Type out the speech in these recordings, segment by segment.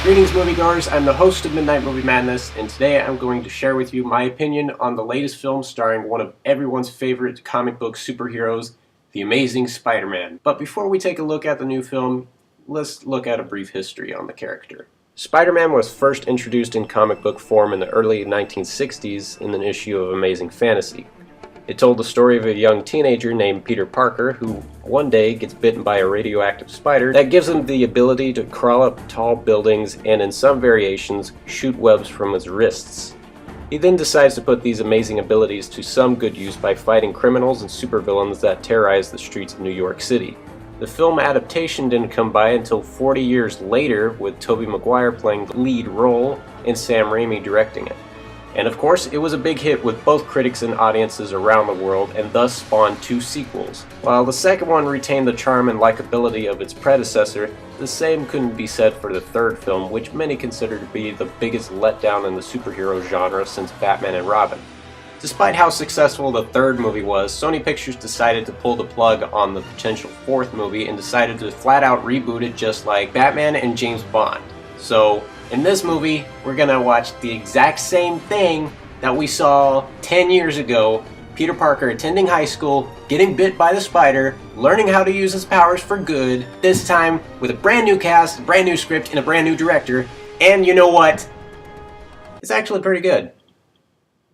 Greetings moviegoers, I'm the host of Midnight Movie Madness, and today I'm going to share with you my opinion on the latest film starring one of everyone's favorite comic book superheroes, the Amazing Spider-Man. But before we take a look at the new film, let's look at a brief history on the character. Spider-Man was first introduced in comic book form in the early 1960s in an issue of Amazing Fantasy. It told the story of a young teenager named Peter Parker who one day gets bitten by a radioactive spider that gives him the ability to crawl up tall buildings and, in some variations, shoot webs from his wrists. He then decides to put these amazing abilities to some good use by fighting criminals and supervillains that terrorize the streets of New York City. The film adaptation didn't come by until 40 years later, with Tobey Maguire playing the lead role and Sam Raimi directing it. And of course, it was a big hit with both critics and audiences around the world, and thus spawned two sequels. While the second one retained the charm and likability of its predecessor, the same couldn't be said for the third film, which many consider to be the biggest letdown in the superhero genre since Batman and Robin. Despite how successful the third movie was, Sony Pictures decided to pull the plug on the potential fourth movie and decided to flat out reboot it just like Batman and James Bond. So, in this movie, we're gonna watch the exact same thing that we saw 10 years ago. Peter Parker attending high school, getting bit by the spider, learning how to use his powers for good, this time with a brand new cast, a brand new script, and a brand new director. And you know what? It's actually pretty good.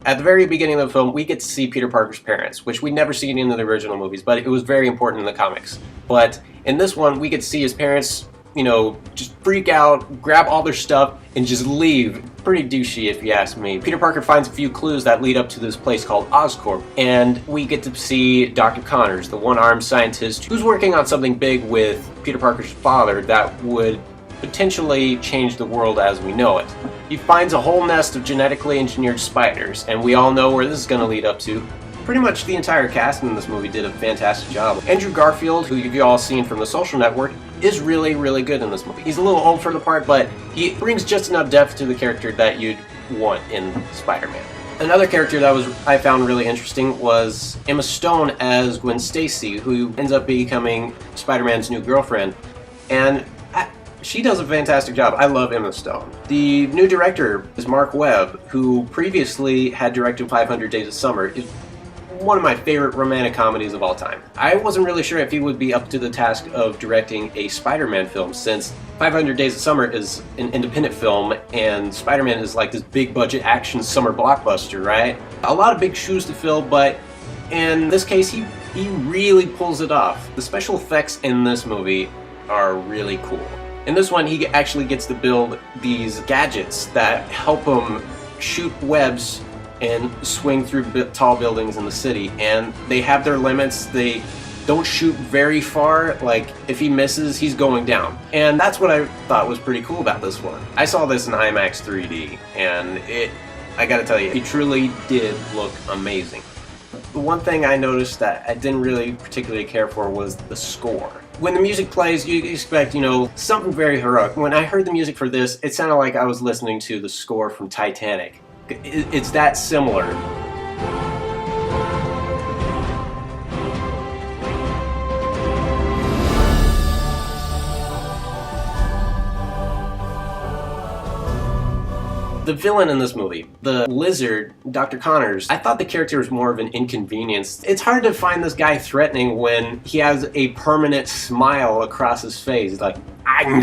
At the very beginning of the film, we get to see Peter Parker's parents, which we'd never seen in the original movies, but it was very important in the comics. But in this one, we get to see his parents, just freak out, grab all their stuff, and just leave. Pretty douchey if you ask me. Peter Parker finds a few clues that lead up to this place called Oscorp, and we get to see Dr. Connors, the one-armed scientist who's working on something big with Peter Parker's father that would potentially change the world as we know it. He finds a whole nest of genetically engineered spiders, and we all know where this is going to lead up to. Pretty much the entire cast in this movie did a fantastic job. Andrew Garfield, who you've all seen from The Social Network, is really, really good in this movie. He's a little old for the part, but he brings just enough depth to the character that you'd want in Spider-Man. Another character that I found really interesting was Emma Stone as Gwen Stacy, who ends up becoming Spider-Man's new girlfriend. And she does a fantastic job. I love Emma Stone. The new director is Mark Webb, who previously had directed 500 Days of Summer. It's one of my favorite romantic comedies of all time. I wasn't really sure if he would be up to the task of directing a Spider-Man film, since 500 Days of Summer is an independent film and Spider-Man is like this big budget action summer blockbuster, right? A lot of big shoes to fill, but in this case he really pulls it off. The special effects in this movie are really cool. In this one, he actually gets to build these gadgets that help him shoot webs and swing through tall buildings in the city, and they have their limits. They don't shoot very far. Like, if he misses, he's going down. And that's what I thought was pretty cool about this one. I saw this in IMAX 3D, and I gotta tell you, it truly did look amazing. The one thing I noticed that I didn't really particularly care for was the score. When the music plays, you expect, something very heroic. When I heard the music for this, it sounded like I was listening to the score from Titanic. It's that similar. The villain in this movie, the lizard, Dr. Connors, I thought the character was more of an inconvenience. It's hard to find this guy threatening when he has a permanent smile across his face. He's like, I'm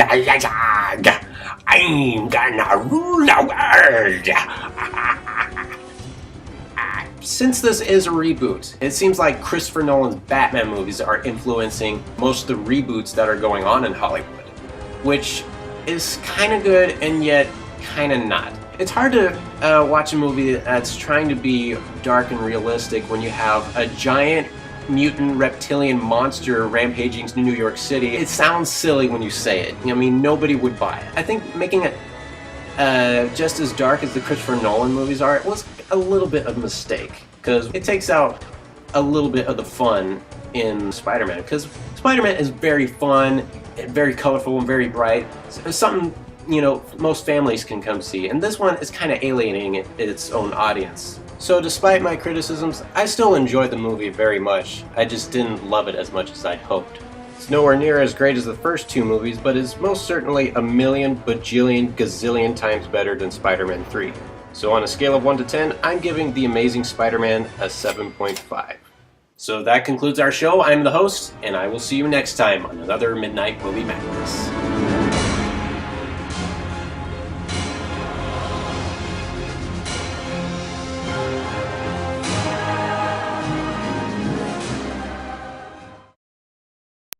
gonna rule the world. Since this is a reboot, it seems like Christopher Nolan's Batman movies are influencing most of the reboots that are going on in Hollywood, which is kind of good and yet kind of not. It's hard to watch a movie that's trying to be dark and realistic when you have a giant mutant reptilian monster rampaging through New York City. It sounds silly when you say it. I mean, nobody would buy it. I think making it just as dark as the Christopher Nolan movies are, it was a little bit of a mistake, because it takes out a little bit of the fun in Spider-Man, because Spider-Man is very fun, and very colorful, and very bright. It's something most families can come see, and this one is kind of alienating its own audience. So despite my criticisms, I still enjoyed the movie very much. I just didn't love it as much as I'd hoped. nowhere near as great as the first two movies, but is most certainly a million, bajillion, gazillion times better than Spider-Man 3. So on a scale of 1 to 10, I'm giving The Amazing Spider-Man a 7.5. So that concludes our show. I'm the host, and I will see you next time on another Midnight Movie Madness.